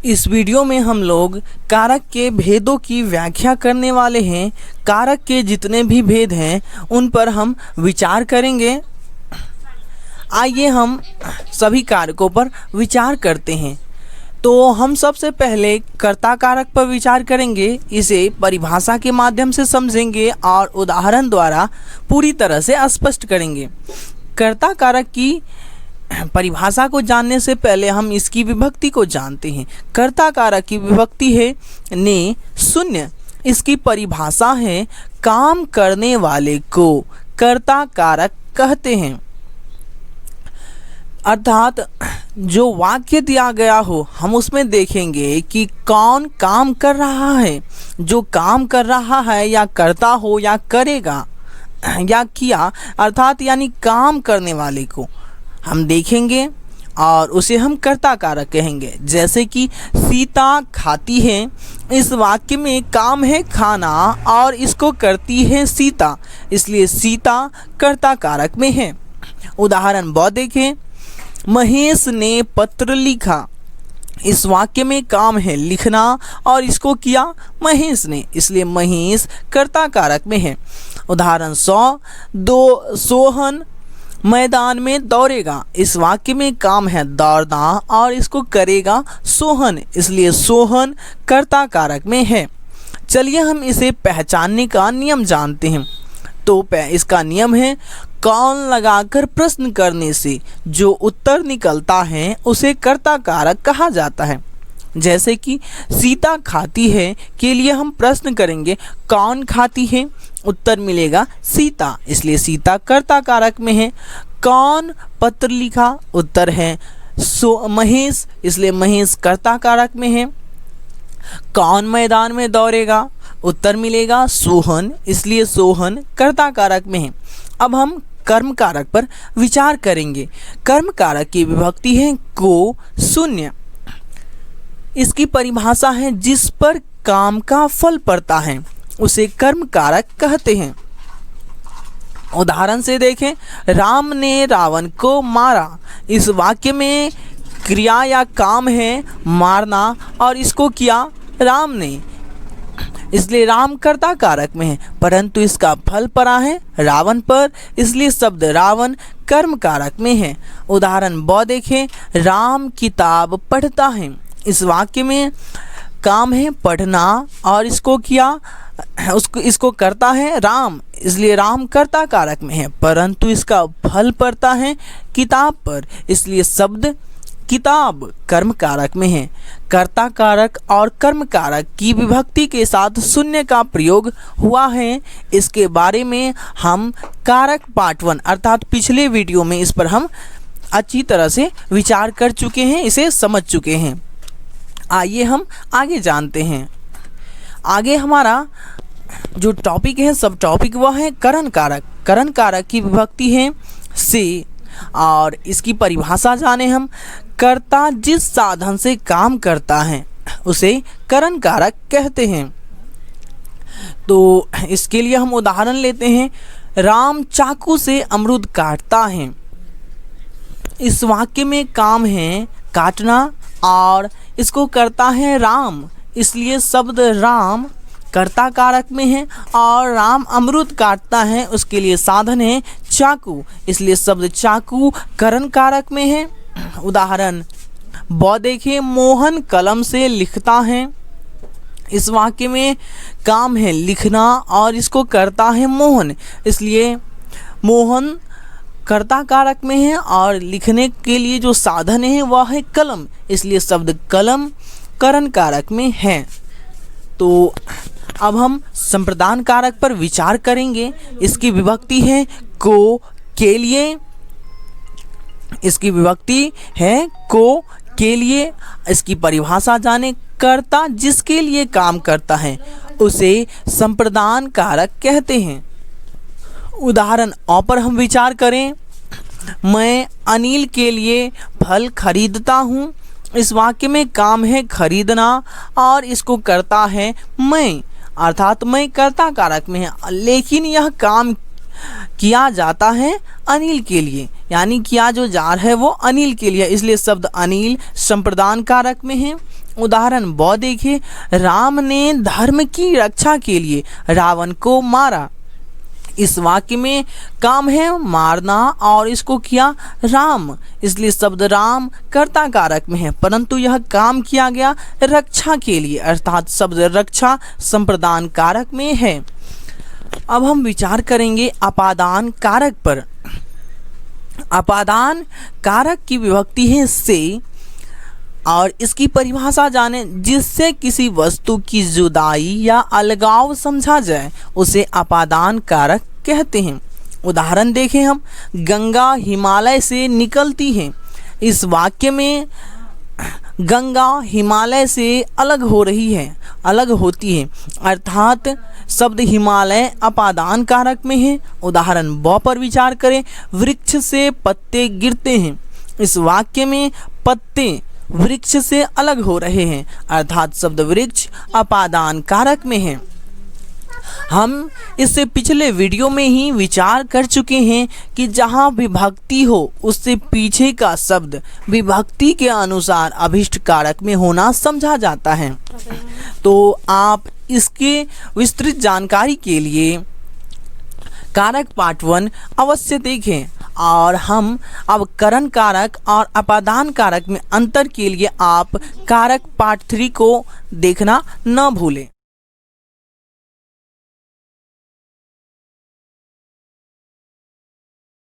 इस वीडियो में हम लोग कारक के भेदों की व्याख्या करने वाले हैं। कारक के जितने भी भेद हैं उन पर हम विचार करेंगे। आइए हम सभी कारकों पर विचार करते हैं। तो हम सबसे पहले कर्ता कारक पर विचार करेंगे। इसे परिभाषा के माध्यम से समझेंगे और उदाहरण द्वारा पूरी तरह से स्पष्ट करेंगे। कर्ता कारक की परिभाषा को जानने से पहले हम इसकी विभक्ति को जानते हैं। कर्ता कारक की विभक्ति है ने शून्य। इसकी परिभाषा है काम करने वाले को कर्ता कारक कहते हैं। अर्थात जो वाक्य दिया गया हो हम उसमें देखेंगे कि कौन काम कर रहा है। जो काम कर रहा है या करता हो या करेगा या किया, अर्थात यानी काम करने वाले को हम देखेंगे और उसे हम कर्ता कारक कहेंगे। जैसे कि सीता खाती है, इस वाक्य में काम है खाना और इसको करती है सीता, इसलिए सीता कर्ता कारक में है। उदाहरण ब देखें, महेश ने पत्र लिखा। इस वाक्य में काम है लिखना और इसको किया महेश ने, इसलिए महेश कर्ता कारक में है। उदाहरण 100, सोहन मैदान में दौड़ेगा। इस वाक्य में काम है दौड़ना और इसको करेगा सोहन, इसलिए सोहन कर्ता कारक में है। चलिए हम इसे पहचानने का नियम जानते हैं। तो इसका नियम है कौन लगाकर प्रश्न करने से जो उत्तर निकलता है उसे कर्ता कारक कहा जाता है। जैसे कि सीता खाती है के लिए हम प्रश्न करेंगे कौन खाती है, उत्तर मिलेगा सीता, इसलिए सीता कर्ता कारक में है। कौन पत्र लिखा, उत्तर है महेश, इसलिए महेश कर्ता कारक में है। कौन मैदान में दौड़ेगा, उत्तर मिलेगा सोहन, इसलिए सोहन कर्ता कारक में है। अब हम कर्म कारक पर विचार करेंगे। कर्म कारक की विभक्ति है को शून्य। इसकी परिभाषा है जिस पर काम का फल पड़ता है उसे कर्म कारक कहते हैं। उदाहरण से देखें, राम ने रावण को मारा। इस वाक्य में क्रिया या काम है मारना और इसको किया राम ने, इसलिए राम कर्ता कारक में है, परंतु इसका फल पड़ा है रावण पर, इसलिए शब्द रावण कर्म कारक में है। उदाहरण ब देखें, राम किताब पढ़ता है। इस वाक्य में काम है पढ़ना और इसको किया इसको करता है राम, इसलिए राम कर्ता कारक में है, परंतु इसका फल पड़ता है किताब पर, इसलिए शब्द किताब कर्म कारक में है। कर्ता कारक और कर्म कारक की विभक्ति के साथ शून्य का प्रयोग हुआ है। इसके बारे में हम कारक पार्ट 1 अर्थात पिछले वीडियो में इस पर हम अच्छी तरह से विचार कर चुके हैं, इसे समझ चुके हैं। आइए हम आगे जानते हैं। आगे हमारा जो टॉपिक है सब टॉपिक वह है करण कारक। करण कारक की विभक्ति है से और इसकी परिभाषा जाने हम। कर्ता जिस साधन से काम करता है उसे करण कारक कहते हैं। तो इसके लिए हम उदाहरण लेते हैं, राम चाकू से अमरूद काटता है। इस वाक्य में काम है काटना और इसको करता है राम, इसलिए शब्द राम कर्ता कारक में है और राम अमरूद काटता है, उसके लिए साधन है चाकू, इसलिए शब्द चाकू करण कारक में है। उदाहरण ब देखिए, मोहन कलम से लिखता है। इस वाक्य में काम है लिखना और इसको करता है मोहन, इसलिए मोहन कर्ता कारक में है और लिखने के लिए जो साधन है वह है कलम, इसलिए शब्द कलम करण कारक में है। तो अब हम संप्रदान कारक पर विचार करेंगे। इसकी विभक्ति है को के लिए। इसकी विभक्ति है को के लिए। इसकी परिभाषा जाने, कर्ता जिसके लिए काम करता है उसे संप्रदान कारक कहते हैं। उदाहरण अ पर हम विचार करें, मैं अनिल के लिए फल खरीदता हूँ। इस वाक्य में काम है खरीदना और इसको करता है मैं, अर्थात मैं कर्ता कारक में है, लेकिन यह काम किया जाता है अनिल के लिए, यानी किया जो जा रहा है वो अनिल के लिए, इसलिए शब्द अनिल संप्रदान कारक में है। उदाहरण ब देखिए, राम ने धर्म की रक्षा के लिए रावण को मारा। इस वाक्य में काम है मारना और इसको किया राम, इसलिए शब्द राम कर्ता कारक में है, परंतु यह काम किया गया रक्षा के लिए, अर्थात शब्द रक्षा संप्रदान कारक में है। अब हम विचार करेंगे अपादान कारक पर। अपादान कारक की विभक्ति है से, और इसकी परिभाषा जाने, जिससे किसी वस्तु की जुदाई या अलगाव समझा जाए उसे अपादान कारक कहते हैं। उदाहरण देखें हम, गंगा हिमालय से निकलती है। इस वाक्य में गंगा हिमालय से अलग हो रही है, अलग होती है, अर्थात शब्द हिमालय अपादान कारक में है। उदाहरण ब पर विचार करें, वृक्ष से पत्ते गिरते हैं। इस वाक्य में पत्ते वृक्ष से अलग हो रहे हैं, अर्थात शब्द वृक्ष अपादान कारक में है। हम इससे पिछले वीडियो में ही विचार कर चुके हैं कि जहाँ विभक्ति हो उससे पीछे का शब्द विभक्ति के अनुसार अभिष्ट कारक में होना समझा जाता है। तो आप इसके विस्तृत जानकारी के लिए कारक पार्ट 1 अवश्य देखें, और हम अब करण कारक और अपादान कारक में अंतर के लिए आप कारक पार्ट 3 को देखना न भूलें।